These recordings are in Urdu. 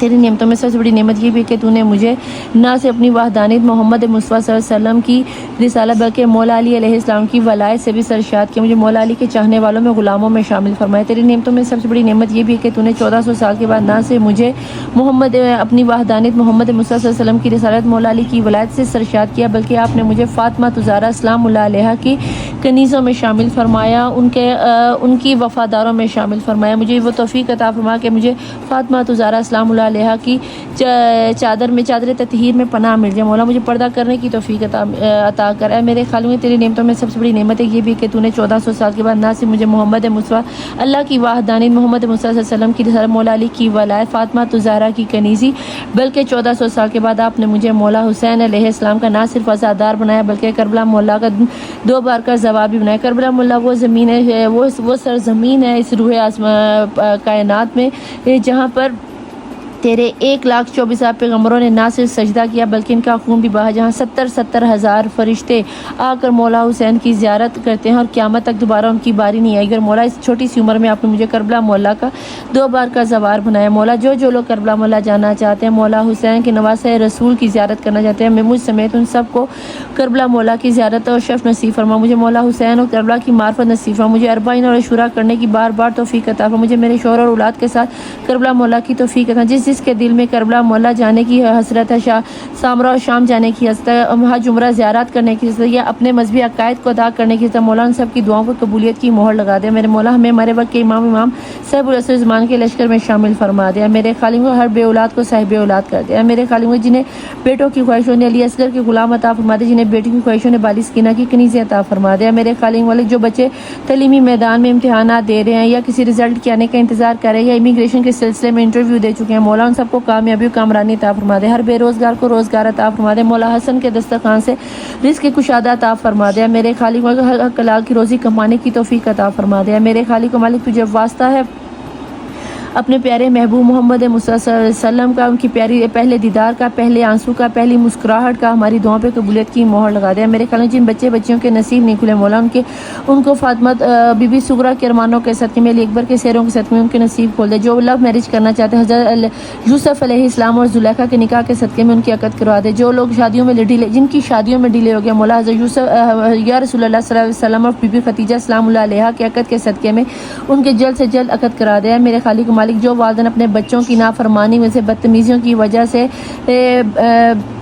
تیری نعمتوں میں سب سے بڑی نعمت یہ بھی ہے کہ تو نے مجھے نہ صرف اپنی وحدانیت محمد مصطفیٰ صلی اللہ علیہ وسلم کی رسالت بلکہ مولا علی علیہ السلام کی ولایت سے بھی سرشاد کیا، مجھے مولا علی کے چاہنے والوں میں غلاموں میں شامل فرمایا۔ تیری نعمتوں میں سب سے بڑی نعمت یہ بھی ہے کہ تو نے 1400 سال کے بعد نہ صرف مجھے اپنی وحدانیت محمد مصطفیٰ صلی اللہ علیہ وسلم کی رسالت مولا علی کی ولایت سے سرشاد کیا بلکہ آپ نے مجھے فاطمہ زہرا سلام اللہ علیہا کی کنیزوں میں شامل فرمایا، ان کی وفاداروں میں شامل فرمایا۔ مجھے وہ توفیق عطا فرمایا کہ مجھے فاطمہ زہرا سلام اللہ علیہا کی چادر تطہیر میں پناہ مل جائے۔ مولا مجھے پردہ کرنے کی توفیق عطا کر۔ اے میرے خالق، تیری نعمتوں میں سب سے بڑی نعمت ہے یہ بھی کہ تو نے 1400 سال کے بعد نہ صرف مجھے محمد مصطفیٰ اللہ کی وحدانیت محمد مصطفیٰ صلی اللہ علیہ وسلم کی رسالت مولا علی کی ولایت فاطمہ زہرا کی کنیزی بلکہ 1400 سال کے بعد آپ نے مجھے مولا حسین علیہ السلام کا نہ صرف عزادار بنایا بلکہ کربلا مولا کا 2 بار کا زوابی بنایا۔ کربلا مولا وہ زمین ہے، وہ سرزمین ہے اس روح کائنات میں جہاں پر تیرے 1,24,000 پیغمبروں نے نہ صرف سجدہ کیا بلکہ ان کا خون بھی بہا، جہاں 70 ہزار فرشتے آ کر مولا حسین کی زیارت کرتے ہیں اور قیامت تک دوبارہ ان کی باری نہیں آئی۔ اگر مولا اس چھوٹی سی عمر میں آپ نے مجھے کربلا مولا کا 2 بار کا زوار بنایا۔ مولا جو لوگ کربلا مولا جانا چاہتے ہیں، مولا حسین کے نواسہ رسول کی زیارت کرنا چاہتے ہیں، میں مجھ سمیت ان سب کو کربلا مولا کی زیارت اور شرف نصیب فرما۔ مجھے مولا حسین اور کربلا کی معرفت نصیب فرما۔ مجھے اربعین اور عشورہ کرنے کی بار بار توفیق عطا فرما۔ مجھے میرے شوہر اور اولاد کے ساتھ کربلا مولا کی توفیق عطا۔ جس کے دل میں کربلا مولا جانے کی حسرت ہے، سامرا اور شام جانے کی حسرت ہے، حج عمرہ زیارت کرنے کی حسرت یا اپنے مذہبی عقائد کو ادا کرنے کی حسرت، مولا ان سب کی دعاؤں کو قبولیت کی مہر لگا دے۔ میرے مولا ہمیں ہمارے وقت کے امام صاحب العصر زمان کے لشکر میں شامل فرما دے۔ میرے خالق ہر بے اولاد کو صاحب اولاد کر دے۔ میرے خالق جنہیں بیٹوں کی خواہشوں نے علی اصغر کے غلام عطا فرما دے، جنہیں بیٹی کی خواہشوں نے بالی سکینہ کی کنیزیں عطا فرما دے۔ میرے خالق والے جو بچے تعلیمی میدان میں امتحانات دے رہے ہیں یا کسی رزلٹ کے آنے کا انتظار کر رہے ہیں یا امیگریشن کے سلسلے میں انٹرویو دے چکے ہیں، مولا ان سب کو کامیابی و کامرانی عطا فرما دے۔ ہر بے روزگار کو روزگار عطا فرما دے۔ مولا حسن کے دسترخوان سے رزق کی کشادہ عطا فرما دے۔ میرے خالق ہر حلال کی روزی کمانے کی توفیق عطا فرما دے۔ میرے خالق و مالک تجھے واسطہ ہے اپنے پیارے محبوب محمد مصطفیٰ صلی اللہ علیہ وسلم کا، ان کی پیاری پہلے دیدار کا، پہلے آنسو کا، پہلی مسکراہٹ کا ہماری دعاؤں پہ قبولیت کی مہر لگا دے۔ میرے خالق جن بچیوں کے نصیب نہیں کھلے، مولا ان کو فاطمہ بی بی سغرا کے ارمانوں کے صدقے میں، علی اکبر کے سیروں کے صدقے میں ان کے نصیب کھول دے۔ جو لو میرج کرنا چاہتے ہیں حضرت یوسف علیہ السلام اور زلیخا کے نکاح کے صدقے میں ان کی عقد کروا دے۔ جو لوگ شادیوں میں جن کی شادیوں میں ڈیلے ہو گیا، مولا حضرت یوسف یا رسول اللہ صلی اللہ علیہ وسلم اور بی بی خدیجہ سلام اللہ علیہا کے عقد کے صدقے میں ان کے جلد سے جلد عقد کرا دے۔ میرے خالق و مالک جو والدین اپنے بچوں کی نافرمانی میں سے، بدتمیزیوں کی وجہ سے،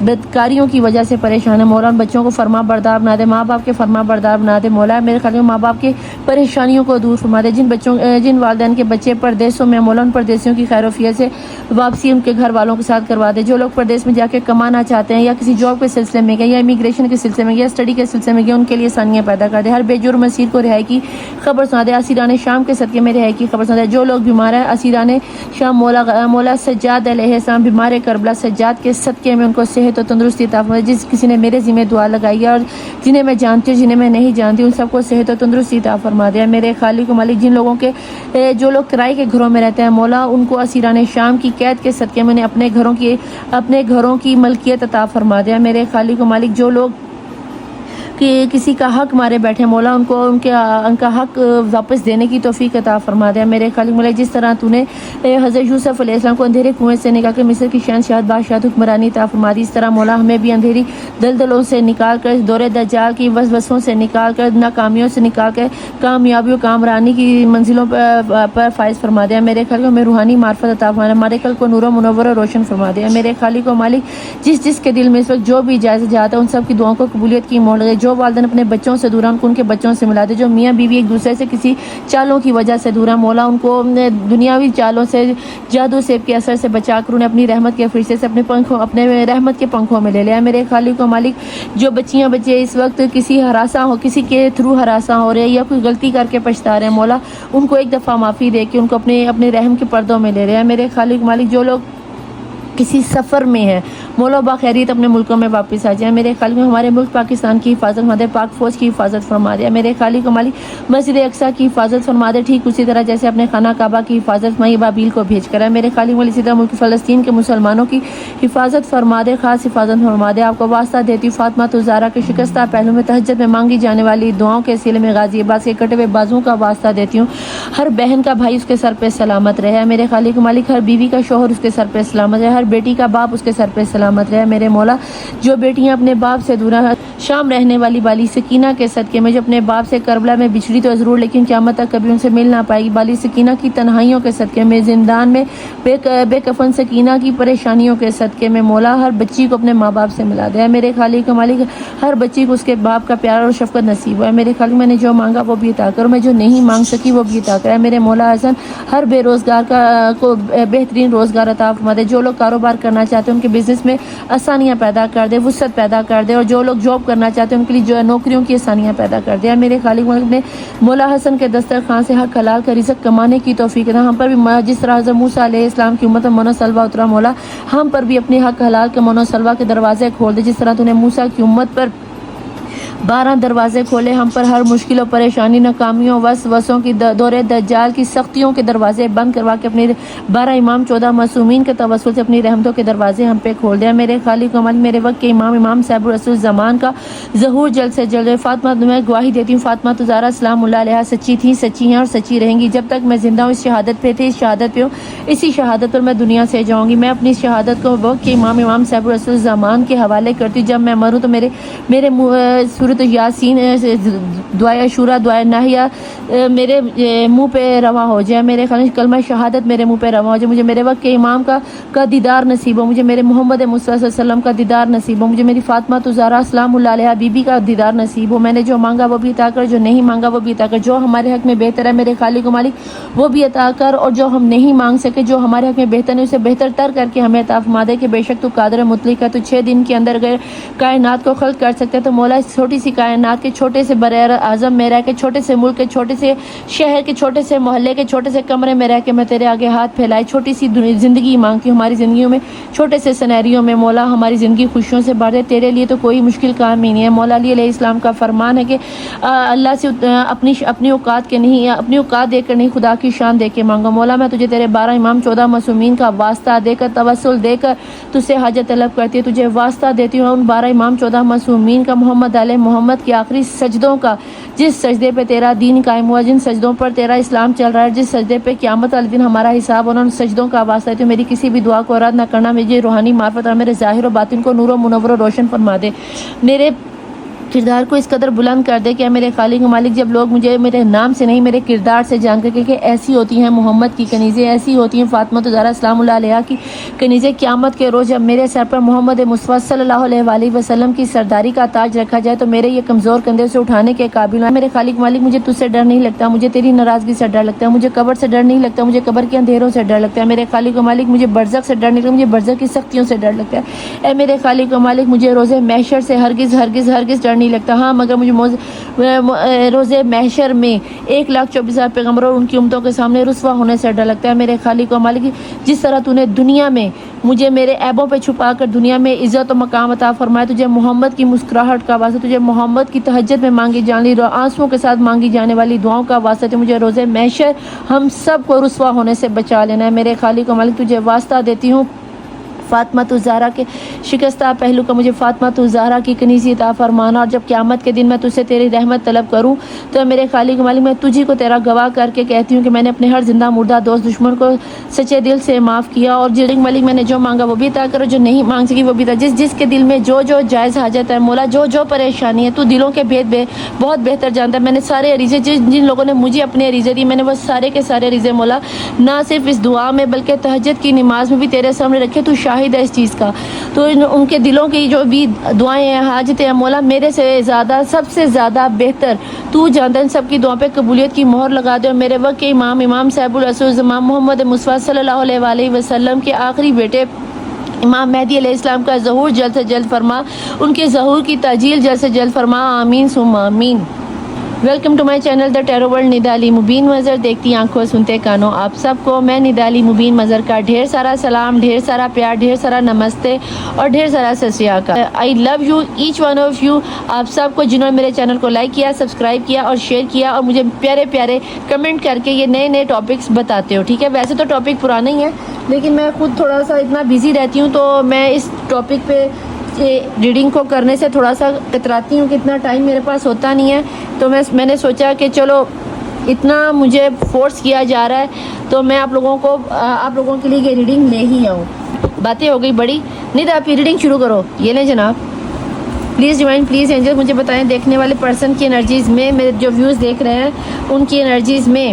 بدکاریوں کی وجہ سے پریشان ہے، مولا ان بچوں کو فرما بردار بنا دے، ماں باپ کے فرما بردار بنا دے۔ مولا میرے خالق ماں باپ کی پریشانیوں کو دور فرما دے۔ جن والدین کے بچے پردیسوں میں، مولا ان پردیسیوں کی خیر و عافیت سے واپسی ان کے گھر والوں کے ساتھ کروا دے۔ جو لوگ پردیس میں جا کے کمانا چاہتے ہیں یا کسی جاب کے سلسلے میں گئے یا امیگریشن کے سلسلے میں گئے یا اسٹڈی کے سلسلے میں گئے، ان کے لیے آسانیاں پیدا کر دے۔ ہر بے جرم اسیر کو رہائی کی خبر سنا دے۔ اسیران شام کے صدقے میں رہائی کی خبر سنا دے۔ جو لوگ بیمار ہیں اسیران شام، مولا سجاد علیہ السلام بیمار کربلا سجاد کے صدقے میں ان کو صحت و تندرستی عطا فرما۔ جس کسی نے میرے ذمہ دعا لگائی ہے اور جنہیں میں جانتی ہوں جنہیں میں نہیں جانتی، ان سب کو صحت و تندرستی عطا فرما دیا۔ میرے خالق و مالک جو لوگ کرائے کے گھروں میں رہتے ہیں، مولا ان کو اسیران شام کی قید کے صدقے میں اپنے گھروں کی ملکیت عطا فرما دیا۔ میرے خالق و مالک جو لوگ کہ کسی کا حق مارے بیٹھے، مولا ان کو ان کا حق واپس دینے کی توفیق عطا فرما دے۔ میرے خالق مولا جس طرح تو نے حضرت یوسف علیہ السلام کو اندھیرے کنویں سے نکال کر مصر کی شہنشاہت بادشاہت حکمرانی عطا فرما دی، اس طرح مولا ہمیں بھی اندھیری دلدلوں سے نکال کر، دور دجال کی وسوسوں سے نکال کر، ناکامیوں سے نکال کر کامیابی و کامرانی کی منزلوں پر فائز فرما دے۔ میرے خالق ہمیں روحانی معرفت عطا فرما دے، ہمارے قلب کو نور و منور و روشن فرما دے۔ میرے خالق و مالک جس کے دل میں اس وقت جو بھی اجازت جاتا ہے، ان سب کی دعاؤں کو قبولیت کی مہر لگے۔ جو والدین اپنے بچوں سے دور ہیں، ان کے بچوں سے ملا دے۔ جو میاں بیوی ایک دوسرے سے کسی چالوں کی وجہ سے دور ہیں، مولا ان کو دنیاوی چالوں سے، جادو سیب کے اثر سے بچا کر انہیں اپنی رحمت کے فرشتے سے اپنے رحمت کے پنکھوں میں لے لیا۔ میرے خالق و مالک جو بچیاں بچے اس وقت کسی کے تھرو ہراساں ہو رہے ہیں یا کوئی غلطی کر کے پچھتا رہے ہیں، مولا ان کو ایک دفعہ معافی دے کے ان کو اپنے رحم کے پردوں میں لے رہے ہیں۔ میرے خالق مالک جو لوگ کسی سفر میں ہے، مولا باخیریت اپنے ملکوں میں واپس آ جائے۔ میرے خالق ہمارے ملک پاکستان کی حفاظت فرما دے، پاک فوج کی حفاظت فرما دے۔ میرے خالق مالک مسجد اقصیٰ کی حفاظت فرما دے، ٹھیک اسی طرح جیسے اپنے خانہ کعبہ کی حفاظت فرمائی بابیل کو بھیج کر ہے۔ میرے خالق مالک اسی طرح ملک فلسطین کے مسلمانوں کی حفاظت فرما دے، خاص حفاظت فرما دے۔ آپ کو واسطہ دیتی ہوں فاطمہ الزہرا کے شکستہ پہلو میں تہجد میں مانگی جانے والی دعاؤں کے سلسلے میں غازی عباس کے کٹے ہوئے بازوؤں کا واسطہ دیتی ہوں، ہر بہن کا بھائی اس کے سر پہ سلامت رہے۔ میرے خالق مالک ہر بیوی کا شوہر اس کے سر پہ سلامت رہے، ہر بیٹی کا باپ اس کے سر پہ سلامت رہے۔ میرے مولا جو بیٹیاں اپنے باپ سے دور ہیں، شام رہنے والی بالی سکینہ کے صدقے میں جو اپنے باپ سے کربلا میں بچھڑی تو ضرور لیکن قیامت تک کبھی ان سے مل نہ پائے گی، بالی سکینہ کی تنہائیوں کے صدقے میں، زندان میں بے کفن سکینہ کی پریشانیوں کے صدقے میں مولا ہر بچی کو اپنے ماں باپ سے ملا دے۔ میرے خالق مالک ہر بچی کو اس کے باپ کا پیار اور شفقت نصیب ہے۔ میرے خالق میں نے جو مانگا وہ بھی عطا کرو، میں جو نہیں مانگ سکی وہ بھی عطا کرے۔ میرے مولا حسن ہر بے روزگار کو بہترین روزگار عطا فرما دے، جو لوگ کاروبار کرنا چاہتے ہیں ان کے بزنس میں آسانیاں پیدا کر دے، وسعت پیدا کر دے، اور جو لوگ جاب کرنا چاہتے ہیں ان کے لیے جو ہے نوکریوں کی آسانیاں پیدا کر دے۔ میرے خالق مالک نے مولا حسن کے دسترخوان سے حق حلال کا رزق کمانے کی توفیق عطا، ہم پر بھی جس طرح حضرت موسیٰ علیہ السلام کی امت من و سلوہ اترا، مولا ہم پر بھی اپنے حق حلال کے من و سلوہ کے دروازے کھول دے، جس طرح تو نے موسیٰ کی امت پر 12 دروازے کھولے، ہم پر ہر مشکل و پریشانی، ناکامیوں، وسوسوں کی، دور دجال کی سختیوں کے دروازے بند کروا کے اپنے 12 امام 14 معصومین کے توسل سے اپنی رحمتوں کے دروازے ہم پہ کھول دیا۔ میرے خالق و مالک میرے وقت کے امام صاحب رسول زمان کا ظہور جلد سے جلد، فاطمہ میں گواہی دیتی ہوں فاطمہ الزہرا سلام اللہ علیہا سچی تھی، سچی ہیں اور سچی رہیں گی، جب تک میں زندہ ہوں اس شہادت پہ تھی، اس شہادت پہ ہوں، اسی شہادت پر میں دنیا سے جاؤں گی۔ میں اپنی شہادت کو وقت کے امام صاحب رسول زمان کے حوالے کرتی ہوں، جب میں مروں تو میرے سورۃ یاسین، دعائے عاشورہ، دعائے ناہیہ میرے منہ پہ رواں ہو جائے، میرے خالق کلمہ شہادت میرے منہ پہ رواں ہو جائے، مجھے میرے وقت کے امام کا دیدار نصیب ہو، مجھے میرے محمد مصطفیٰ صلی اللہ علیہ وسلم کا دیدار نصیب ہو، مجھے میری فاطمہ الزہرا سلام اللہ علیہا بی بی کا دیدار نصیب ہو۔ میں نے جو مانگا وہ بھی عطا کر، جو نہیں مانگا وہ بھی عطا کر، جو ہمارے حق میں بہتر ہے میرے خالق و مالک وہ بھی عطا کر، اور جو ہم نہیں مانگ سکے جو ہمارے حق میں بہتر نہیں اسے بہتر تر کر کے ہمیں عطا فرما دے، کہ بے شک تو قادر مطلق ہے، تو 6 دن کے اندر اگر کائنات کو خلق کر سکتے تو مولا اس چھوٹی سی کائنات کے چھوٹے سے بر اعظم میں رہ کے، چھوٹے سے ملک کے چھوٹے سے شہر کے چھوٹے سے محلے کے چھوٹے سے کمرے میں رہ کے میں تیرے آگے ہاتھ پھیلائے چھوٹی سی زندگی مانگتی ہوں، ہماری زندگیوں میں چھوٹے سے سینیریوں میں مولا ہماری زندگی خوشیوں سے بھر دے، تیرے لیے تو کوئی مشکل کام ہی نہیں ہے۔ مولا علی علیہ السلام کا فرمان ہے کہ اللہ سے اپنی اوقات کے نہیں، اپنی اوقات دے کر نہیں، خدا کی شان دے کے مانگو۔ مولا میں تجھے تیرے 12 امام 14 معصومین کا واسطہ دے کر، توسل دے کر تجھ سے حاجت طلب کرتی ہے، تجھے واسطہ دیتی ہوں ان 12 امام 14 معصومین کا، محمد علیہ محمد کے آخری سجدوں کا، جس سجدے پہ تیرا دین قائم ہوا، جن سجدوں پر تیرا اسلام چل رہا ہے، جس سجدے پہ قیامت والے دن ہمارا حساب ہونا، ان سجدوں کا واسطہ دیتی ہوں، میری کسی بھی دعا کو رد نہ کرنا، مجھے روحانی معرفت اور میرے ظاہر و باطن کو نور و منور و روشن فرما دے، میرے کردار کو اس قدر بلند کر دے کہ میرے خالق و مالک جب لوگ مجھے میرے نام سے نہیں میرے کردار سے جان کر کہ ایسی ہوتی ہیں محمد کی کنیزیں، ایسی ہوتی ہیں فاطمہ الزہرا سلام اللہ علیہا کی کنیزیں، قیامت کے روز جب میرے سر پر محمد مصطفیٰ صلی اللہ علیہ وآلہ وسلم کی سرداری کا تاج رکھا جائے تو میرے یہ کمزور کندھے سے اٹھانے کے قابل ہیں۔ میرے خالق مالک مجھے تجھ سے ڈر نہیں لگتا، مجھے تیری ناراضگی سے ڈر لگتا ہے، مجھے قبر سے ڈر نہیں لگتا، مجھے قبر کے اندھیروں سے ڈر لگتا ہے، میرے خالق و مالک مجھے برزخ سے ڈر نہیں لگتا، مجھے برزخ کی سختیوں سے ڈر لگتا ہے، اے میرے خالق و مالک مجھے روز محشر سے ہرگز ہرگز ہرگز ڈر نہیں لگتا، ہاں مگر مجھے روز محشر میں 1,24,000 پیغمبروں اور ان کی امتوں کے سامنے رسوا ہونے سے ڈر لگتا ہے۔ میرے خالق و مالک جس طرح تو نے دنیا میں مجھے میرے عیبوں پہ چھپا کر دنیا میں عزت و مقام عطا فرمایا، تجھے محمد کی مسکراہٹ کا واسطہ، تجھے محمد کی تہجد میں مانگی جانے والی آنسوؤں کے ساتھ مانگی جانے والی دعاؤں کا واسطہ، مجھے روز محشر ہم سب کو رسوا ہونے سے بچا لینا ہے۔ میرے خالق و مالک تجھے واسطہ دیتی ہوں فاطمہ الزہرا کے شکستہ پہلو کا، مجھے فاطمہ الزہرا کی کنیزی عطا فرمانا، اور جب قیامت کے دن میں تجھ سے تیری رحمت طلب کروں تو میرے خالق مالک میں تجھی کو تیرا گواہ کر کے کہتی ہوں کہ میں نے اپنے ہر زندہ مردہ دوست دشمن کو سچے دل سے معاف کیا، اور جلد مالک میں نے جو مانگا وہ بھی عطا کرو، جو نہیں مانگ سکی وہ بھی عطا، جس کے دل میں جو جائز حاجت ہے مولا، جو پریشانی ہے تو دلوں کے بھید بہت بہتر جانتا ہے۔ میں نے سارے عریضے جن لوگوں نے مجھے اپنے عریضے دی، میں نے وہ سارے کے سارے عریضے مولا نہ صرف اس دعا میں بلکہ تہجد کی نماز میں بھی تیرے سامنے رکھے، تو شاہد ہے اس چیز کا، تو ان کے دلوں کی جو بھی دعائیں ہیں حاجتیں ہیں مولا میرے سے زیادہ سب سے زیادہ بہتر تو جانتا ہے، ان سب کی دعاؤں پہ قبولیت کی مہر لگا دے، اور میرے وقت کے امام صاحب الرسول امام محمد مصطفیٰ صلی اللہ علیہ وآلہ وسلم کے آخری بیٹے امام مہدی علیہ السلام کا ظہور جلد سے جلد فرما، ان کے ظہور کی تاجیل جلد سے جلد فرما، آمین ثم آمین۔ Welcome to my channel the tarot world Nida Ali Mubeen Mazhar, دیکھتی آنکھوں سنتے کانوں آپ سب کو میں ندا علی مبین مظہر کا ڈھیر سارا سلام، ڈھیر سارا پیار، ڈھیر سارا نمستے اور ڈھیر سارا Sat Shri Akal. I love you each one of you, آپ سب کو جنہوں نے میرے چینل کو لائک کیا، سبسکرائب کیا اور شیئر کیا اور مجھے پیارے پیارے کمنٹ کر کے یہ نئے نئے ٹاپکس بتاتے ہو، ٹھیک ہے۔ ویسے تو ٹاپک پرانا ہی ہے لیکن میں خود تھوڑا سا اتنا بزی رہتی ہوں تو میں اس ٹاپک پہ ریڈنگ کو کرنے سے تھوڑا سا کتراتی ہوں کہ اتنا ٹائم میرے پاس ہوتا نہیں ہے، تو میں نے سوچا کہ چلو اتنا مجھے فورس کیا جا رہا ہے تو میں آپ لوگوں کے لیے یہ ریڈنگ لے ہی آؤں۔ باتیں ہو گئی بڑی، نہیں آپ ریڈنگ شروع کرو۔ یہ لیں جناب، پلیز ڈیوائن، پلیز اینجل مجھے بتائیں دیکھنے والے پرسن کی انرجیز میں، میرے جو ویوز دیکھ رہے ہیں ان کی انرجیز میں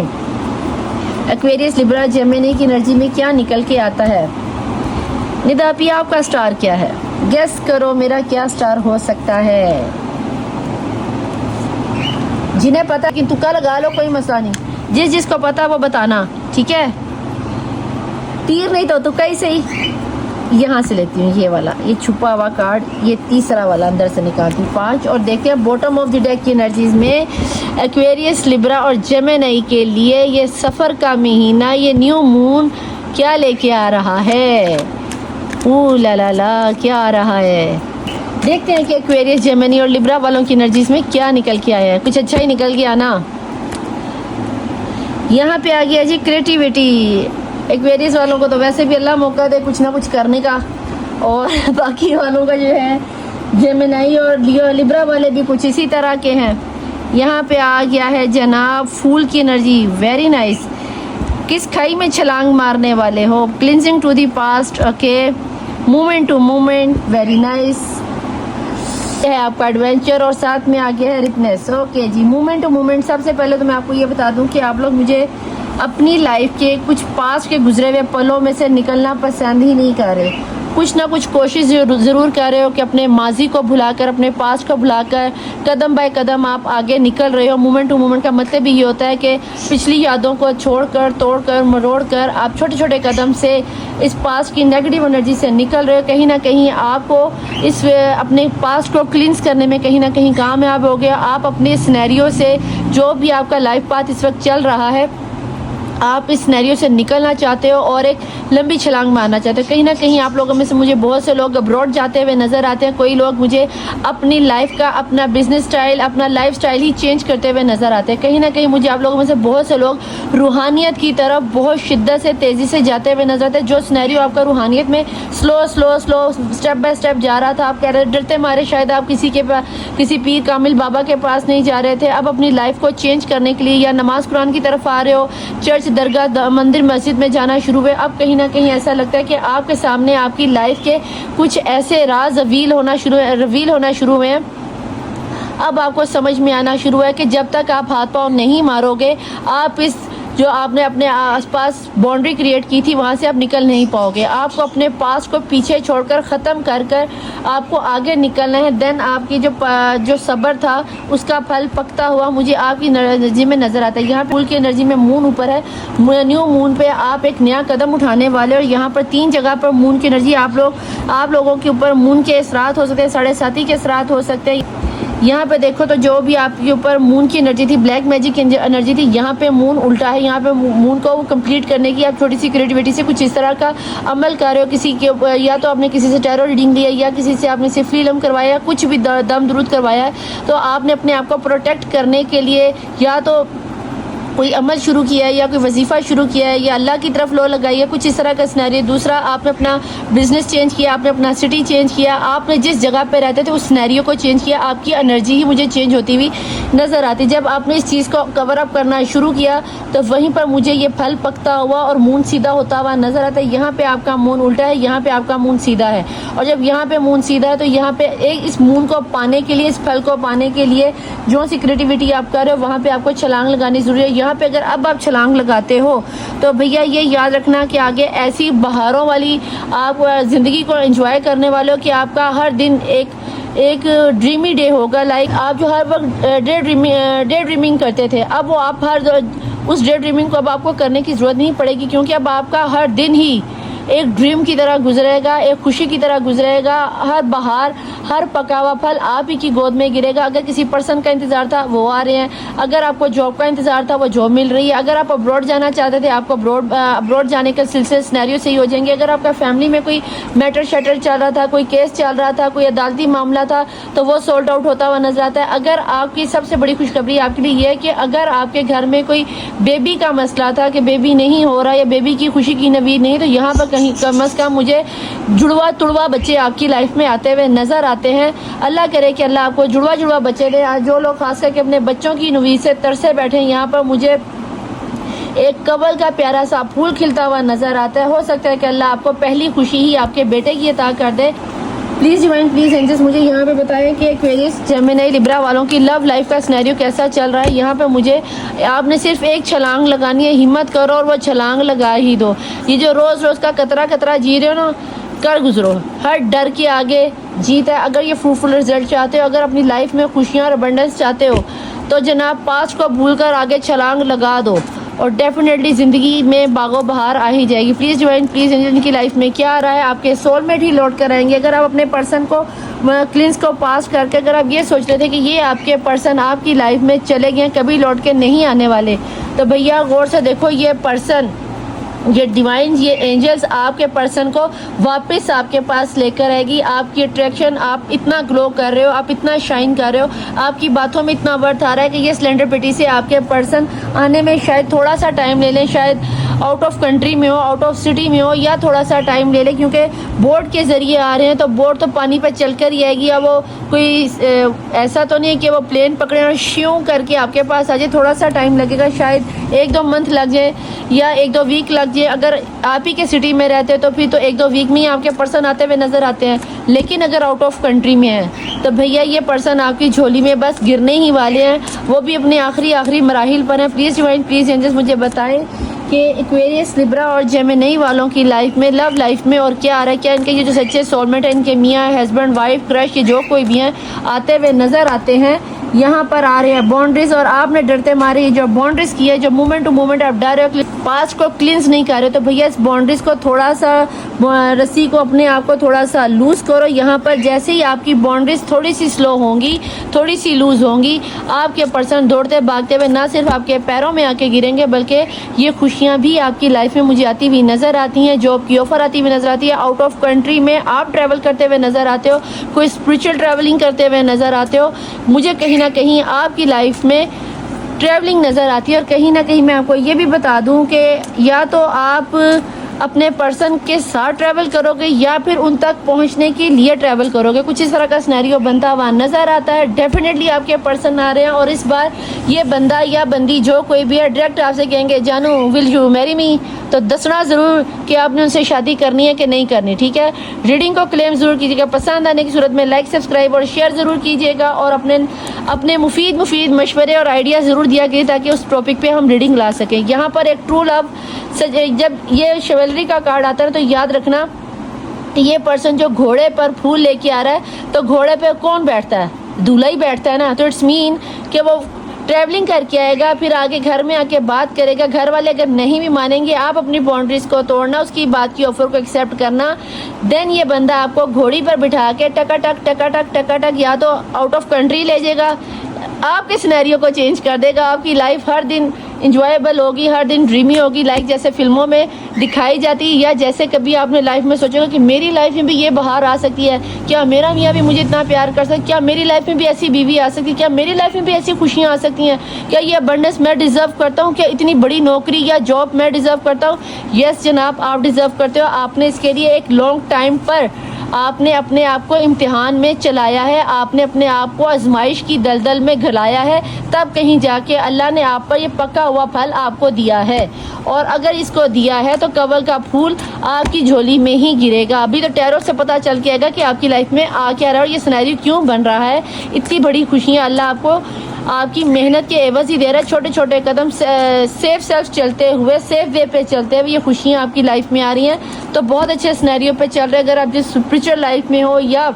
ایکویریس، لیبرا، جیمنی کی انرجی میں کیا نکل کے آتا ہے۔ ندا پی آپ کا سٹار کیا ہے؟ گیس کرو میرا کیا سٹار ہو سکتا ہے۔ جنہیں پتا کہ تکا لگا لو، کوئی مسئلہ نہیں، جس کو پتا وہ بتانا، ٹھیک ہے۔ تیر نہیں تو تکا ہی صحیح۔ یہاں سے لیتی ہوں یہ والا، یہ چھپا ہوا کارڈ، یہ تیسرا والا اندر سے نکالتی ہوں 5 اور دیکھتے ہیں باٹم آف دی ڈیک کی انرجیز میں ایکویریس، لیبرا اور جیمنی کے لیے یہ سفر کا مہینہ، یہ نیو مون کیا لے کے آ رہا ہے۔ اوہ لا لا لا، کیا آ رہا ہے، دیکھتے ہیں کہ ایکویریس، جیمنی اور لیبرا والوں کی انرجیز میں کیا نکل کے آیا ہے۔ کچھ اچھا ہی نکل گیا نا۔ یہاں پہ آ گیا جی کریٹیویٹی۔ ایکویریس والوں کو تو ویسے بھی اللہ موقع دے کچھ نہ کچھ کرنے کا، اور باقی والوں کا جو ہے جیمنی اور لیبرا والے بھی کچھ اسی طرح کے ہیں۔ یہاں پہ آ گیا ہے جناب پھول کی انرجی، ویری نائس۔ کس کھائی میں چھلانگ مارنے والے ہو، cleansing to the past, okay, moment to moment, very nice ہے آپ کا ایڈونچر، اور ساتھ میں آ گیا ہے ریکنیس، اوکے جی۔ مومنٹ ٹو مومنٹ، سب سے پہلے تو میں آپ کو یہ بتا دوں کہ آپ لوگ مجھے اپنی لائف کے کچھ پاس کے گزرے ہوئے پلوں میں سے نکلنا پسند ہی نہیں کر رہے، کچھ نہ کچھ کوشش ضرور کر رہے ہو کہ اپنے ماضی کو بھلا کر، اپنے پاس کو بھلا کر قدم بائی قدم آپ آگے نکل رہے ہو۔ مومنٹ ٹو مومنٹ کا مطلب یہ ہوتا ہے کہ پچھلی یادوں کو چھوڑ کر، توڑ کر، مروڑ کر آپ چھوٹے چھوٹے قدم سے اس پاس کی نیگیٹو انرجی سے نکل رہے ہو۔ کہیں نہ کہیں آپ کو اس اپنے پاسٹ کو کلینز کرنے میں کہیں نہ کہیں کامیاب ہو گیا۔ آپ اپنے سینیریو سے، جو بھی آپ کا لائف پاتھ اس وقت چل رہا ہے، آپ اس سینیریو سے نکلنا چاہتے ہو اور ایک لمبی چھلانگ مارنا چاہتے ہو۔ کہیں نہ کہیں آپ لوگوں میں سے مجھے بہت سے لوگ ابراڈ جاتے ہوئے نظر آتے ہیں، کوئی لوگ مجھے اپنی لائف کا، اپنا بزنس سٹائل، اپنا لائف سٹائل ہی چینج کرتے ہوئے نظر آتے ہیں۔ کہیں نہ کہیں مجھے آپ لوگوں میں سے بہت سے لوگ روحانیت کی طرف بہت شدت سے، تیزی سے جاتے ہوئے نظر آتے ہیں۔ جو سینیریو آپ کا روحانیت میں سلو سٹیپ بائی سٹیپ جا رہا تھا، آپ کہہ رہے ڈرتے مارے شاید آپ کسی پیر کامل بابا کے پاس نہیں جا رہے تھے، اب اپنی لائف کو چینج کرنے کے لیے یا نماز قرآن کی طرف آ رہے ہو، چرچ، درگاہ، مندر، مسجد میں جانا شروع ہوئے، اب کہیں نہ کہیں ایسا لگتا ہے کہ آپ کے سامنے آپ کی لائف کے کچھ ایسے راز ریویل ہونا شروع ہوئے ہیں۔ اب آپ کو سمجھ میں آنا شروع ہے کہ جب تک آپ ہاتھ پاؤں نہیں مارو گے، آپ اس جو آپ نے اپنے آس پاس باؤنڈری کریٹ کی تھی وہاں سے آپ نکل نہیں پاؤ گے۔ آپ کو اپنے پاس کو پیچھے چھوڑ کر، ختم کر آپ کو آگے نکلنا ہے۔ دین آپ کی جو صبر تھا اس کا پھل پکتا ہوا مجھے آپ کی انرجی میں نظر آتا ہے۔ یہاں پھول کی انرجی میں مون اوپر ہے، نیو مون پہ آپ ایک نیا قدم اٹھانے والے، اور یہاں پر 3 جگہ پر مون کی انرجی، آپ لوگوں کے اوپر مون کے اثرات ہو سکتے ہیں، 7.5 کے اثرات ہو سکتے ہیں۔ یہاں پہ دیکھو تو جو بھی آپ کے اوپر مون کی انرجی تھی، بلیک میجک انرجی تھی، یہاں پہ مون الٹا ہے۔ یہاں پہ مون کو کمپلیٹ کرنے کی آپ چھوٹی سی کریٹیوٹی سے کچھ اس طرح کا عمل کر رہے ہو، کسی کے اوپر یا تو آپ نے کسی سے ٹیرو ریڈنگ لیا، یا کسی سے آپ نے صرف علم کروایا، کچھ بھی دم درود کروایا ہے، تو آپ نے اپنے آپ کو پروٹیکٹ کرنے کے لیے یا تو کوئی عمل شروع کیا ہے، یا کوئی وظیفہ شروع کیا ہے، یا اللہ کی طرف لو لگائی ہے، کچھ اس طرح کا سینیریو۔ دوسرا، آپ نے اپنا بزنس چینج کیا، آپ نے اپنا سٹی چینج کیا، آپ نے جس جگہ پہ رہتے تھے اس سینیریو کو چینج کیا۔ آپ کی انرجی ہی مجھے چینج ہوتی ہوئی نظر آتی۔ جب آپ نے اس چیز کو کور اپ کرنا شروع کیا تو وہیں پر مجھے یہ پھل پکتا ہوا اور مون سیدھا ہوتا ہوا نظر آتا ہے۔ یہاں پہ آپ کا مون الٹا ہے، یہاں پہ آپ کا مون سیدھا ہے، اور جب یہاں پہ مون سیدھا ہے تو یہاں پہ اس مون کو پانے کے لیے، اس پھل کو پانے کے لیے جو سی کریٹیوٹی آپ کر رہے ہو وہاں پہ آپ کو چھلانگ لگانی ضروری ہے۔ یہاں پہ اگر اب آپ چھلانگ لگاتے ہو تو بھیا یہ یاد رکھنا کہ آگے ایسی بہاروں والی آپ زندگی کو انجوائے کرنے والے ہو کہ آپ کا ہر دن ایک ڈریمی ڈے ہوگا۔ لائک آپ جو ہر وقت ڈے ڈریمنگ کرتے تھے، اب وہ آپ اس ڈے ڈریمنگ کو اب آپ کو کرنے کی ضرورت نہیں پڑے گی، کیونکہ اب آپ کا ہر دن ہی ایک ڈریم کی طرح گزرے گا، ایک خوشی کی طرح گزرے گا. ہر بہار، ہر پکا ہوا پھل آپ ہی کی گود میں گرے گا. اگر کسی پرسن کا انتظار تھا وہ آ رہے ہیں، اگر آپ کو جاب کا انتظار تھا وہ جاب مل رہی ہے، اگر آپ ابروڈ جانا چاہتے تھے آپ کو ابروڈ جانے کا سلسلے سینیریو صحیح ہو جائیں گے. اگر آپ کا فیملی میں کوئی میٹر شیٹر چل رہا تھا، کوئی کیس چل رہا تھا، کوئی عدالتی معاملہ تھا تو وہ سولٹ آؤٹ ہوتا ہوا نظر آتا ہے. اگر آپ کی سب سے بڑی خوشخبری آپ کے لیے یہ ہے کہ اگر آپ کے گھر میں کوئی بیبی کا مسئلہ تھا کہ بیبی نہیں ہو رہا یا بیبی کی خوشی کی نوید نہیں، تو یہاں پر کہیں کم از کم مجھے جڑوا تڑوا بچے آپ کی لائف میں آتے ہوئے نظر آتے ہیں. اللہ کرے کہ اللہ آپ کو جڑوا بچے دے. آج جو لوگ خاص کر کے اپنے بچوں کی نوید سے ترسے بیٹھے ہیں، یہاں پر مجھے ایک کبل کا پیارا سا پھول کھلتا ہوا نظر آتا ہے. ہو سکتا ہے کہ اللہ آپ کو پہلی خوشی ہی آپ کے بیٹے کی عطا کر دے. پلیز ڈیوائن، پلیز اینجلس مجھے یہاں پہ بتائیں کہ ایکویریس، جیمنائی، لبرا والوں کی لو لائف کا سینیریو کیسا چل رہا ہے. یہاں پہ مجھے آپ نے صرف ایک چھلانگ لگانی ہے، ہمت کرو اور وہ چھلانگ لگا ہی دو. یہ جو روز روز کا قطرہ قطرہ جی رہے ہو نا، کر گزرو. ہر ڈر کے آگے جیت ہے. اگر یہ فروٹفل رزلٹ چاہتے ہو، اگر اپنی لائف میں خوشیاں اور ابنڈنس چاہتے ہو تو جناب پاسٹ کو بھول کر آگے چھلانگ لگا دو اور ڈیفینیٹلی زندگی میں باغ و بہار آ ہی جائے گی. پلیز ڈیوائن، پلیز ان کی لائف میں کیا آ رہا ہے. آپ کے سول میٹ ہی لوٹ کر آئیں گے. اگر آپ اپنے پرسن کو کلینس کو پاس کر کے اگر آپ یہ سوچ رہے تھے کہ یہ آپ کے پرسن آپ کی لائف میں چلے گئے، کبھی لوٹ کے نہیں آنے والے، تو بھیا غور سے دیکھو، یہ پرسن، یہ ڈیوائن، یہ اینجلس آپ کے پرسن کو واپس آپ کے پاس لے کر آئے گی. آپ کی اٹریکشن، آپ اتنا گلو کر رہے ہو، آپ اتنا شائن کر رہے ہو، آپ کی باتوں میں اتنا ورتھ آ رہا ہے کہ یہ سلینڈر پٹی سے آپ کے پرسن آنے میں شاید تھوڑا سا ٹائم لے لیں، شاید آؤٹ آف کنٹری میں ہو، آؤٹ آف سٹی میں ہو، یا تھوڑا سا ٹائم لے لیں، کیونکہ بوٹ کے ذریعے آ رہے ہیں تو بوٹ تو پانی پہ چل کر ہی آئے گی. اب وہ کوئی ایسا تو نہیں ہے کہ وہ پلین پکڑے اور شیوں کر کے آپ کے پاس آ جائے. تھوڑا سا ٹائم لگے گا، شاید 1-2 منتھ لگ جائے یا 1-2 ویک لگ جائے. اگر آپ ہی کے سٹی میں رہتے ہیں تو پھر تو 1-2 ویک میں ہی آپ کے پرسن آتے ہوئے نظر آتے ہیں. لیکن اگر آؤٹ آف کنٹری میں ہے تو بھیا یہ پرسن آپ کی جھولی میں بس گرنے ہی والے ہیں، وہ بھی اپنے آخری مراحل پر ہیں. پلیز ڈیوائن، پلیز اینجلس مجھے بتائیں کہ ایکویریس، لبرا اور جیمنائی والوں کی لائف میں، لو لائف میں اور کیا آ رہا ہے. کیا ان کے یہ جو سچے سول میٹ ہیں، ان کے میاں، ہسبینڈ، وائف، کرش، یہ جو کوئی بھی ہیں آتے ہوئے نظر آتے ہیں. یہاں پر آ رہے ہیں باؤنڈریز، اور آپ نے ڈرتے مارے یہ جو باؤنڈریز کی ہے، جو مومنٹ ٹو مومنٹ آپ ڈر رہے ہو، پاسٹ کو کلینز نہیں کر رہے، تو بھیا اس باؤنڈریز کو تھوڑا سا، رسی کو اپنے آپ کو تھوڑا سا لوز کرو. یہاں پر جیسے ہی آپ کی باؤنڈریز تھوڑی سی سلو ہوں گی، تھوڑی سی لوز ہوں گی، آپ کے پرسن دوڑتے بھاگتے ہوئے نہ صرف آپ کے پیروں میں آ کے گریں گے، بلکہ یہ خوشیاں بھی آپ کی لائف میں مجھے آتی ہوئی نظر آتی ہیں. جاب کی آفر آتی ہوئی نظر آتی ہے. آؤٹ آف کنٹری میں آپ ٹریول کرتے ہوئے نظر آتے ہو، کوئی اسپرچل ٹریولنگ کرتے ہوئے نظر آتے ہو. مجھے کہیں نہ کہیں آپ کی لائف میں ٹریولنگ نظر آتی ہے. اور کہیں نہ کہیں میں آپ کو یہ بھی بتا دوں کہ یا تو آپ اپنے پرسن کے ساتھ ٹریول کرو گے یا پھر ان تک پہنچنے کے لیے ٹریول کرو گے. کچھ اس طرح کا سینیریو بنتا ہوا نظر آتا ہے. ڈیفینیٹلی آپ کے پرسن آ رہے ہیں اور اس بار یہ بندہ یا بندی جو کوئی بھی ہے ڈائریکٹ آپ سے کہیں گے جانو ول یو میری می، تو دسنا ضرور کہ آپ نے ان سے شادی کرنی ہے کہ نہیں کرنی. ٹھیک ہے، ریڈنگ کو کلیم ضرور کیجیے گا. پسند آنے کی صورت میں لائک، سبسکرائب اور شیئر ضرور کیجیے گا، اور اپنے مفید مشورے اور آئیڈیا ضرور دیا کیجیے تاکہ اس ٹاپک پہ ہم ریڈنگ لا سکیں. یہاں پر ایک ٹرو لو، جب یہ شیولری کا کارڈ آتا ہے تو یاد رکھنا کہ یہ پرسن جو گھوڑے پر پھول لے کے آ رہا ہے تو گھوڑے پہ کون بیٹھتا ہے؟ دولہا ہی بیٹھتا ہے نا. تو اٹس مین کہ وہ ٹریولنگ کر کے آئے گا، پھر آگے گھر میں آ کے بات کرے گا. گھر والے اگر نہیں بھی مانیں گے، آپ اپنی باؤنڈریز کو توڑنا، اس کی بات کی آفر کو ایکسیپٹ کرنا. دین یہ بندہ آپ کو گھوڑی پر بٹھا کے ٹکا ٹک یا تو آؤٹ آف کنٹری لے جائے گا، آپ کے سینیریو کو چینج کر دے گا. آپ کی لائف ہر دن انجوائیبل ہوگی، ہر دن ڈریمی ہوگی، لائک جیسے فلموں میں دکھائی جاتی ہے، یا جیسے کبھی آپ نے لائف میں سوچا کہ میری لائف میں بھی یہ بہار آ سکتی ہے، کیا میرا میاں بھی مجھے اتنا پیار کر سکتا، کیا میری لائف میں بھی ایسی بیوی آ سکتی، کیا میری لائف میں بھی ایسی خوشیاں آ سکتی ہیں، کیا یہ ابنڈنس میں ڈیزرو کرتا ہوں، کیا اتنی بڑی نوکری یا جاب میں ڈیزرو کرتا ہوں. یس جناب، آپ ڈیزرو کرتے ہو. آپ نے اس کے لیے ایک لانگ ٹائم پر آپ نے اپنے آپ کو امتحان میں چلایا ہے، آپ نے اپنے آپ کو آزمائش کی دلدل میں گھلایا ہے، تب کہیں جا کے اللہ نے آپ پر یہ پکا ہوا پھل آپ کو دیا ہے. اور اگر اس کو دیا ہے تو کول کا پھول آپ کی جھولی میں ہی گرے گا. ابھی تو ٹیرو سے پتہ چل کے آئے گا کہ آپ کی لائف میں آ کیا رہا ہے اور یہ سینیریو کیوں بن رہا ہے. اتنی بڑی خوشیاں اللہ آپ کو آپ کی محنت کے عوض ہی دے رہا ہے. چھوٹے چھوٹے قدم سیف سیلف چلتے ہوئے، سیف وے پہ چلتے ہوئے یہ خوشیاں آپ کی لائف میں آ رہی ہیں. تو بہت اچھے سینیریو پہ چل رہے ہیں. اگر آپ جس اسپرچل لائف میں ہو یا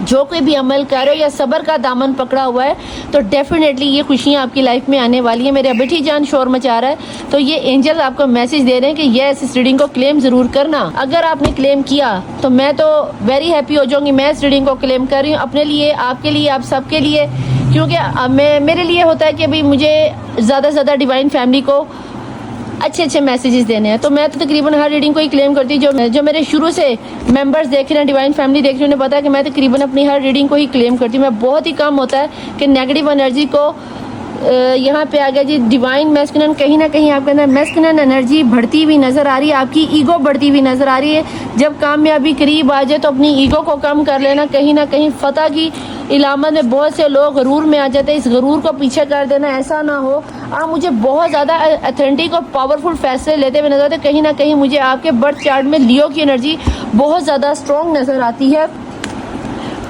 جو کوئی بھی عمل کر رہے ہو یا صبر کا دامن پکڑا ہوا ہے تو ڈیفینیٹلی یہ خوشیاں آپ کی لائف میں آنے والی ہیں. میرے بیٹی جان شور مچا رہا ہے, تو یہ اینجل آپ کو میسج دے رہے ہیں کہ یس, اس ریڈنگ کو کلیم ضرور کرنا. اگر آپ نے کلیم کیا تو میں تو ویری ہیپی ہو جاؤں گی. میں اس ریڈنگ کو کلیم کر رہی ہوں اپنے لیے, آپ کے لیے, آپ سب کے لیے, کیونکہ میرے لیے ہوتا ہے کہ بھئی مجھے زیادہ سے زیادہ ڈیوائن فیملی کو اچھے میسیجز دینے ہیں. تو میں تو تقریباً ہر ریڈنگ کو ہی کلیم کرتی ہوں. جو میرے شروع سے ممبرز دیکھ رہے ہیں, ڈیوائن فیملی دیکھ رہے ہیں, انہیں پتا ہے کہ میں تقریباً اپنی ہر ریڈنگ کو ہی کلیم کرتی ہوں. میں بہت ہی کم ہوتا ہے کہ نیگیٹو انرجی کو یہاں پہ آ گیا جی ڈیوائن میسکولن, کہیں نہ کہیں آپ کے اندر میسکولن انرجی بڑھتی ہوئی نظر آ رہی ہے, آپ کی ایگو بڑھتی ہوئی نظر آ رہی ہے. جب کامیابی قریب آ جائے تو اپنی ایگو کو کم کر لینا. کہیں نہ کہیں فتح کی علامت میں بہت سے لوگ غرور میں آ جاتے ہیں, اس غرور کو پیچھے کر دینا. ایسا نہ ہو. آپ مجھے بہت زیادہ اتھینٹک اور پاورفل فیصلے لیتے ہوئے نظر آتے ہیں. کہیں نہ کہیں مجھے آپ کے برتھ چارٹ میں لیو کی انرجی بہت زیادہ اسٹرانگ نظر آتی ہے.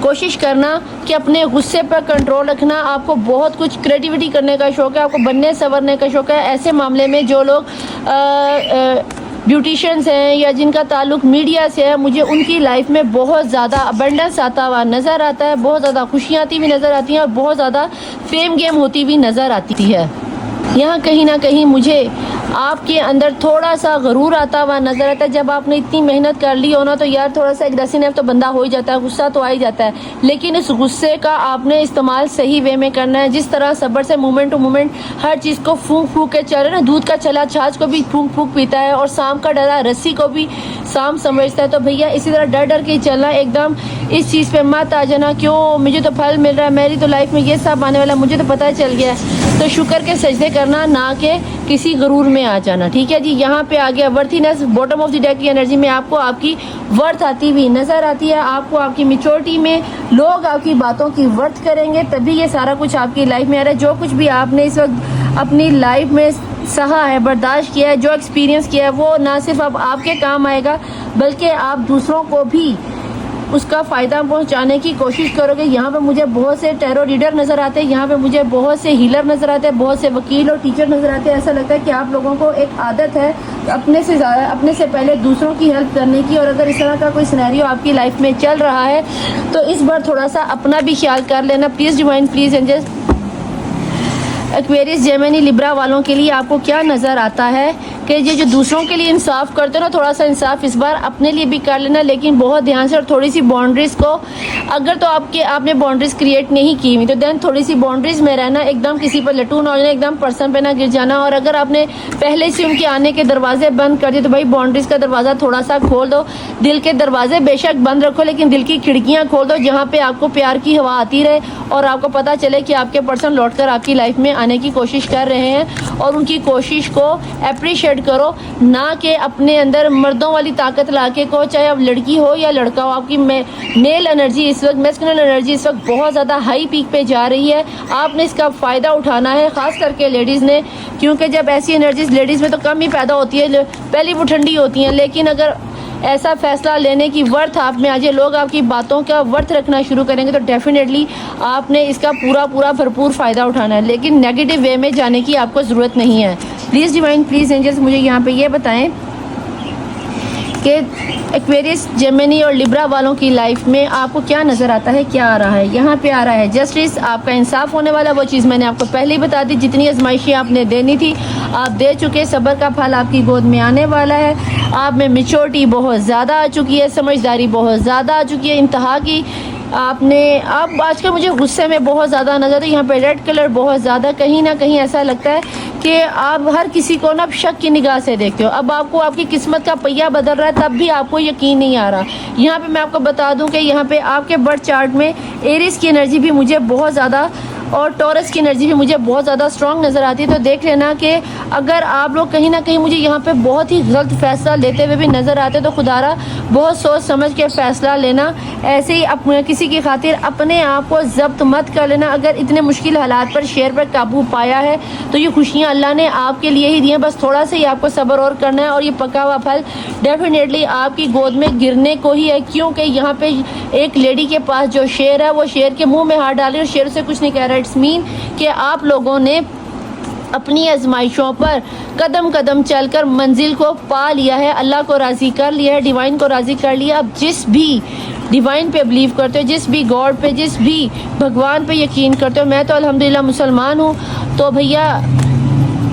کوشش کرنا کہ اپنے غصے پر کنٹرول رکھنا. آپ کو بہت کچھ کریٹیوٹی کرنے کا شوق ہے, آپ کو بننے سنورنے کا شوق ہے. ایسے معاملے میں جو لوگ بیوٹیشنز ہیں یا جن کا تعلق میڈیا سے ہے, مجھے ان کی لائف میں بہت زیادہ ابنڈنس آتا ہوا نظر آتا ہے, بہت زیادہ خوشیاں آتی ہوئی نظر آتی ہیں اور بہت زیادہ فیم گیم ہوتی ہوئی نظر آتی ہے. یہاں کہیں نہ کہیں مجھے آپ کے اندر تھوڑا سا غرور آتا ہوا نظر آتا ہے. جب آپ نے اتنی محنت کر لی ہو نا, تو یار تھوڑا سا ایگریسو تو بندہ ہو ہی جاتا ہے, غصہ تو آ ہی جاتا ہے. لیکن اس غصے کا آپ نے استعمال صحیح وے میں کرنا ہے. جس طرح صبر سے مومنٹ ٹو مومنٹ ہر چیز کو پھونک کے چل رہے نا, دودھ کا چلا چھاچھ کو بھی پھونک پیتا ہے, اور سام کا ڈرا رسی کو بھی سام سمجھتا ہے. تو بھیا اسی طرح ڈر کے ہی چلنا. ایک دم اس چیز پہ مت آ جانا کیوں مجھے تو پھل مل رہا ہے, میری تو لائف میں یہ سب آنے والا, مجھے تو پتہ چل گیا ہے. تو شکر کے سجدے کرنا, نہ کہ کسی غرور میں آ جانا. ٹھیک ہے جی. یہاں پہ آ گیا ورتھینس. باٹم آف دی ڈیک کی انرجی میں آپ کو آپ کی ورتھ آتی ہوئی نظر آتی ہے. آپ کو آپ کی میچورٹی میں لوگ آپ کی باتوں کی ورتھ کریں گے, تبھی یہ سارا کچھ آپ کی لائف میں آ رہا ہے. جو کچھ بھی آپ نے اس وقت اپنی لائف میں سہا ہے, برداشت کیا ہے, جو ایکسپیرینس کیا ہے, وہ نہ صرف اب آپ کے کام آئے گا بلکہ آپ دوسروں کو بھی اس کا فائدہ پہنچانے کی کوشش کرو گے. یہاں پہ مجھے بہت سے ٹیرو ریڈر نظر آتے ہیں, یہاں پہ مجھے بہت سے ہیلر نظر آتے ہیں, بہت سے وکیل اور ٹیچر نظر آتے ہیں. ایسا لگتا ہے کہ آپ لوگوں کو ایک عادت ہے اپنے سے پہلے دوسروں کی ہیلپ کرنے کی. اور اگر اس طرح کا کوئی سینیریو آپ کی لائف میں چل رہا ہے تو اس بار تھوڑا سا اپنا بھی خیال کر لینا please divine, please angels. Aquarius, Gemini, Libra والوں کے لیے آپ کو کیا نظر آتا ہے کہ یہ جو دوسروں کے لیے انصاف کرتے ہو نا, تھوڑا سا انصاف اس بار اپنے لیے بھی کر لینا, لیکن بہت دھیان سے, اور تھوڑی سی باؤنڈریز کو, اگر تو آپ نے باؤنڈریز کریٹ نہیں کی ہوئی تو دین تھوڑی سی باؤنڈریز میں رہنا. ایک دم کسی پر لٹو نہ ہو جانا, ایک دم پرسن پہ نہ گر جانا. اور اگر آپ نے پہلے سے ان کے آنے کے دروازے بند کر دیے تو بھائی باؤنڈریز کا دروازہ تھوڑا سا کھول دو. دل کے دروازے بے شک بند رکھو, لیکن دل کی کھڑکیاں کھول دو جہاں پہ آپ کو پیار کی ہوا آتی رہے, اور آپ کو پتہ چلے کہ آپ کے پرسن لوٹ کر آپ کی لائف میں آنے کی کوشش کر رہے ہیں, اور ان کی کوشش کو اپریشیٹ کرو, نہ کہ اپنے اندر مردوں والی طاقت لا کے کو, چاہے آپ لڑکی ہو یا لڑکا ہو. آپ کی میل انرجی اس وقت, میسکولن انرجی اس وقت بہت زیادہ ہائی پیک پہ جا رہی ہے. آپ نے اس کا فائدہ اٹھانا ہے, خاص کر کے لیڈیز نے, کیونکہ جب ایسی انرجیز لیڈیز میں تو کم ہی پیدا ہوتی ہے, پہلی وہ ٹھنڈی ہوتی ہیں. لیکن اگر ایسا فیصلہ لینے کی ورتھ آپ میں آ جائے, لوگ آپ کی باتوں کا ورتھ رکھنا شروع کریں گے, تو ڈیفینیٹلی آپ نے اس کا پورا بھرپور فائدہ اٹھانا ہے. لیکن نیگیٹو وے میں جانے کی آپ کو ضرورت نہیں ہے. پلیز ڈیوائن, پلیز اینجلز, مجھے یہاں پہ یہ بتائیں کہ ایکویریس, جیمنی اور لبرا والوں کی لائف میں آپ کو کیا نظر آتا ہے, کیا آ رہا ہے. یہاں پہ آ رہا ہے جسٹس, آپ کا انصاف ہونے والا. وہ چیز میں نے آپ کو پہلے ہی بتا دی, جتنی آزمائشیں آپ نے دینی تھی آپ دے چکے. صبر کا پھل آپ کی گود میں آنے والا ہے. آپ میں میچورٹی بہت زیادہ آ چکی ہے, سمجھداری بہت زیادہ آ چکی ہے, انتہا کی. آپ آج کل مجھے غصے میں بہت زیادہ نظر آتا ہے. یہاں پہ ریڈ کلر بہت زیادہ, کہیں نہ کہیں ایسا لگتا ہے کہ آپ ہر کسی کو نا شک کی نگاہ سے دیکھتے ہو. اب آپ کو آپ کی قسمت کا پہیہ بدل رہا ہے, تب بھی آپ کو یقین نہیں آ رہا. یہاں پہ میں آپ کو بتا دوں کہ یہاں پہ آپ کے برتھ چارٹ میں ایریس کی انرجی بھی مجھے بہت زیادہ, اور ٹورس کی انرجی بھی مجھے بہت زیادہ اسٹرانگ نظر آتی ہے. تو دیکھ لینا کہ اگر آپ لوگ کہیں نہ کہیں مجھے یہاں پہ بہت ہی غلط فیصلہ لیتے ہوئے بھی نظر آتے, تو خدا را بہت سوچ سمجھ کے فیصلہ لینا. ایسے ہی کسی کی خاطر اپنے آپ کو ضبط مت کر لینا. اگر اتنے مشکل حالات پر شیر پر قابو پایا ہے تو یہ خوشیاں اللہ نے آپ کے لیے ہی دی ہیں. بس تھوڑا سا ہی آپ کو صبر اور کرنا ہے, اور یہ پکا ہوا پھل ڈیفینیٹلی آپ کی گود میں گرنے کو ہی ہے. کیونکہ یہاں پہ ایک لیڈی کے پاس جو شیر ہے, وہ شیر کے منہ میں ہاتھ ڈالے اور شیر سے کچھ نہیں کہہ رہا. اٹس مین کہ آپ لوگوں نے اپنی آزمائشوں پر قدم قدم چل کر منزل کو پا لیا ہے، اللہ کو راضی کر لیا ہے، ڈیوائن کو راضی کر لیا۔ اب جس بھی ڈیوائن پہ بلیو کرتے ہو، جس بھی گاڈ پہ، جس بھی بھگوان پہ یقین کرتے ہو، میں تو الحمدللہ مسلمان ہوں، تو بھیا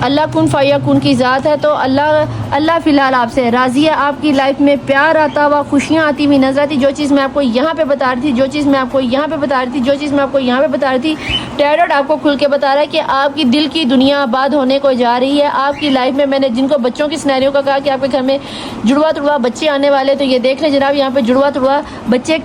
اللہ کن فیکون کی ذات ہے، تو اللہ فی الحال آپ سے راضی ہے۔ آپ کی لائف میں پیار آتا ہوا، خوشیاں آتی ہوئی نظر آتی۔ جو چیز میں آپ کو یہاں پہ بتا رہی تھی، جو چیز میں آپ کو یہاں پہ بتا رہی تھی، جو چیز میں آپ کو یہاں پہ بتا رہی تھی، ٹیروٹ آپ کو کھل کے بتا رہا ہے کہ آپ کی دل کی دنیا آباد ہونے کو جا رہی ہے۔ آپ کی لائف میں نے جن کو بچوں کی سینیریو کا کہا کہ آپ کے گھر میں جڑوا تڑوا بچے آنے والے، تو یہ دیکھ لیں جناب، یہاں پہ جڑوا تڑوا بچے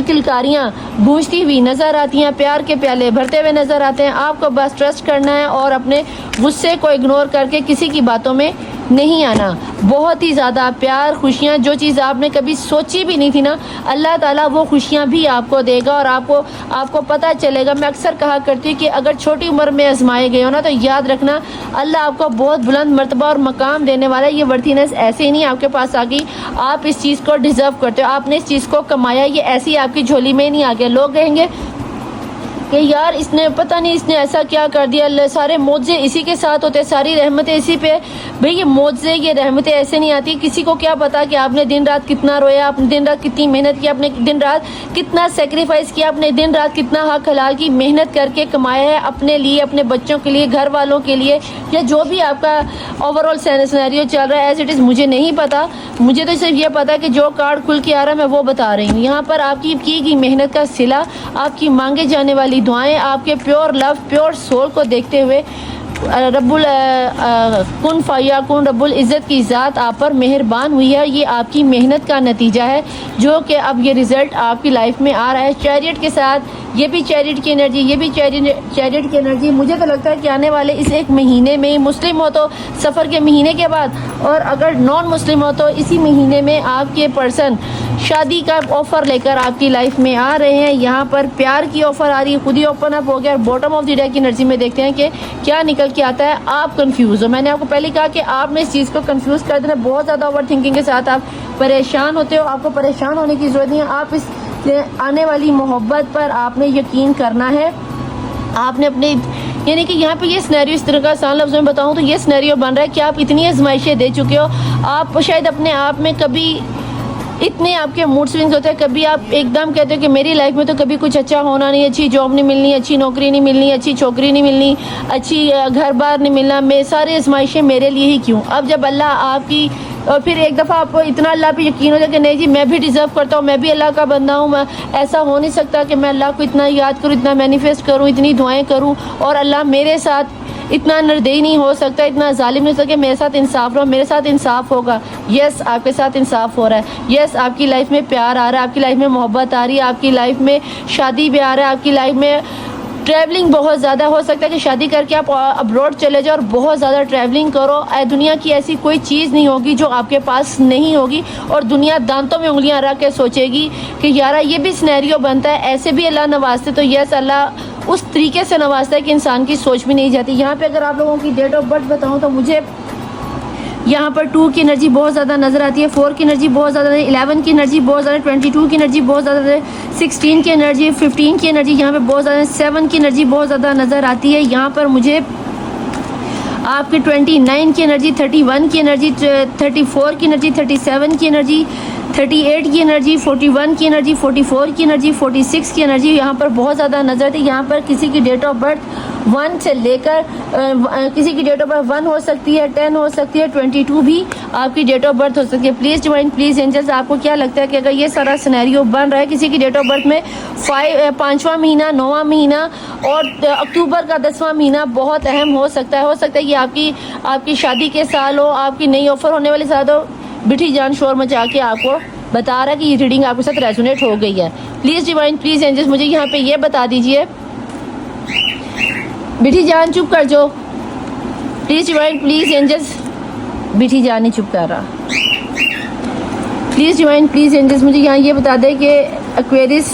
کلکاریاں گونجتی ہوئی نظر آتی ہیں، پیار کے پیالے بھرتے ہوئے نظر آتے ہیں۔ آپ کو بس ٹرسٹ کرنا ہے اور اپنے غصے کو اگنور کر کے کسی کی باتوں میں نہیں آنا۔ بہت ہی زیادہ پیار، خوشیاں، جو چیز آپ نے کبھی سوچی بھی نہیں تھی نا، اللہ تعالیٰ وہ خوشیاں بھی آپ کو دے گا، اور آپ کو پتہ چلے گا۔ میں اکثر کہا کرتی ہوں کہ اگر چھوٹی عمر میں آزمائے گئے ہو نا، تو یاد رکھنا اللہ آپ کو بہت بلند مرتبہ اور مقام دینے والا ہے۔ یہ ورتھینس ایسے ہی نہیں آپ کے پاس آ گئی، آپ اس چیز کو ڈیزرو کرتے ہو، آپ نے اس چیز کو کمایا، یہ ایسی آپ کی جھولی میں نہیں آ گیا۔ لوگ کہیں گے کہ یار اس نے پتہ نہیں اس نے ایسا کیا کر دیا، سارے معجزے اسی کے ساتھ ہوتے، ساری رحمتیں اسی پہ۔ بھئی یہ معجزے، یہ رحمتیں ایسے نہیں آتی۔ کسی کو کیا پتا کہ آپ نے دن رات کتنا رویا، آپ نے دن رات کتنی محنت کی، آپ نے دن رات کتنا سیکریفائس کیا، آپ نے دن رات کتنا حق حلال کی محنت کر کے کمایا ہے اپنے لیے، اپنے بچوں کے لیے، گھر والوں کے لیے، یا جو بھی آپ کا اوور آل سینیریو چل رہا ہے ایز اٹ از، مجھے نہیں پتا۔ مجھے تو صرف یہ پتا کہ جو کارڈ کھل کے آ رہا ہے میں وہ بتا رہی ہوں۔ یہاں پر آپ کی گئی محنت کا صلہ، آپ کی مانگے جانے والی دعائیں، آپ کے پیور لو، پیور سول کو دیکھتے ہوئے رب کن فیکون، رب العزت کی ذات آپ پر مہربان ہوئی ہے۔ یہ آپ کی محنت کا نتیجہ ہے جو کہ اب یہ رزلٹ آپ کی لائف میں آ رہا ہے۔ چیریٹ کے ساتھ یہ بھی چیریٹ کی انرجی، یہ بھی چیریٹ کی انرجی۔ مجھے تو لگتا ہے کہ آنے والے اس ایک مہینے میں ہی، مسلم ہو تو سفر کے مہینے کے بعد، اور اگر نان مسلم ہو تو اسی مہینے میں آپ کے پرسن شادی کا آفر لے کر آپ کی لائف میں آ رہے ہیں۔ یہاں پر پیار کی آفر آ رہی ہے، خود ہی اوپن اپ ہو گیا۔ اور باٹم آف دی ڈیک کی انرجی میں دیکھتے ہیں کہ کیا نکل کے آتا ہے۔ آپ کنفیوز ہو، میں نے آپ کو پہلے کہا کہ آپ نے اس چیز کو کنفیوز کر دینا، بہت زیادہ اوور تھنکنگ کے ساتھ آپ پریشان ہوتے ہو۔ آپ کو پریشان ہونے کی ضرورت نہیں ہے، آپ اس آنے والی محبت پر آپ نے یقین کرنا ہے۔ آپ نے اپنے یعنی کہ یہاں پہ یہ سینیریو اس طرح کا آسان لفظوں میں بتاؤں تو یہ سینیریو بن رہا ہے کہ آپ اتنی آزمائشیں دے چکے ہو، آپ شاید اپنے آپ میں کبھی اتنے آپ کے موڈ سوئنگز ہوتے ہیں، کبھی آپ ایک دم کہتے ہو کہ میری لائف میں تو کبھی کچھ اچھا ہونا نہیں، اچھی جاب نہیں ملنی، اچھی نوکری نہیں ملنی، اچھی چھوکری نہیں ملنی، اچھی گھر بار نہیں ملنا، میں ساری آزمائشیں میرے لیے ہی کیوں۔ اب جب اللہ آپ کی، اور پھر ایک دفعہ آپ کو اتنا اللہ پہ یقین ہو جائے کہ نہیں جی میں بھی ڈیزرو کرتا ہوں، میں بھی اللہ کا بندہ ہوں، میں ایسا ہو نہیں سکتا کہ میں اللہ کو اتنا یاد کروں، اتنا مینیفیسٹ کروں، اتنی دعائیں کروں، اور اللہ میرے ساتھ اتنا نردئی نہیں ہو سکتا، اتنا ظالم نہیں ہو سکتا کہ میرے ساتھ انصاف رہو، میرے ساتھ انصاف ہوگا۔ یس آپ کے ساتھ انصاف ہو رہا ہے، یس آپ کی لائف میں پیار آ رہا ہے، آپ کی لائف میں محبت آ رہی ہے، آپ کی لائف میں شادی بھی آ رہا ہے، آپ کی لائف میں ٹریولنگ بہت زیادہ ہو سکتا ہے کہ شادی کر کے آپ ابروڈ چلے جاؤ اور بہت زیادہ ٹریولنگ کرو۔ دنیا کی ایسی کوئی چیز نہیں ہوگی جو آپ کے پاس نہیں ہوگی، اور دنیا دانتوں میں انگلیاں رکھ کے سوچے گی کہ یارا یہ بھی سینیریو بنتا ہے، ایسے بھی اللہ نوازتے، تو یس اللہ اس طریقے سے نوازتا ہے کہ انسان کی سوچ بھی نہیں جاتی۔ یہاں پہ اگر آپ لوگوں کی ڈیٹ آف برتھ بتاؤں تو مجھے یہاں پر 2 کی انرجی بہت زیادہ نظر آتی ہے، 4 کی انرجی بہت زیادہ ہے، 11 کی انرجی بہت زیادہ ہے، 22 کی انرجی بہت زیادہ ہے، 16 کی انرجی، 15 کی انرجی یہاں پہ بہت زیادہ ہے، 7 کی انرجی بہت زیادہ نظر آتی ہے۔ یہاں پر مجھے آپ کی 29 کی انرجی، 31 کی انرجی، 34 کی انرجی، 37 کی انرجی، 38 کی انرجی، 41 کی انرجی، 44 کی انرجی، 46 کی انرجی یہاں پر بہت زیادہ نظر آتی ہے۔ یہاں پر کسی کی ڈیٹ آف برتھ 1 سے لے کر کسی کی ڈیٹ آف برتھ 1 ہو سکتی ہے، 10 ہو سکتی ہے، 22 بھی آپ کی ڈیٹ آف برتھ ہو سکتی ہے۔ پلیز ڈیوائن، پلیز اینجلز، آپ کو کیا لگتا ہے کہ اگر یہ سارا سینیریو بن رہا ہے کسی کی ڈیٹ آف برتھ میں 5واں مہینہ، 9واں مہینہ اور اکتوبر کا 10واں مہینہ بہت اہم ہو سکتا ہے یہ آپ کی شادی کے سال ہو، آپ کی نئی آفر ہونے والی سال ہو۔ بٹھی جان شور مچا کے آپ کو بتا رہا ہے کہ یہ ریڈنگ آپ کے ساتھ ریزونیٹ ہو گئی ہے۔ پلیز ڈیوائن، پلیز اینجلز، مجھے یہاں پہ یہ بتا دیجئے۔ بٹھی جان چپ کر جو، پلیز ڈیوائن، پلیز اینجلز، بٹھی جان نہیں چپ کر رہا۔ پلیز ڈیوائن، پلیز اینجلز، مجھے یہاں یہ بتا دیں کہ ایکویریس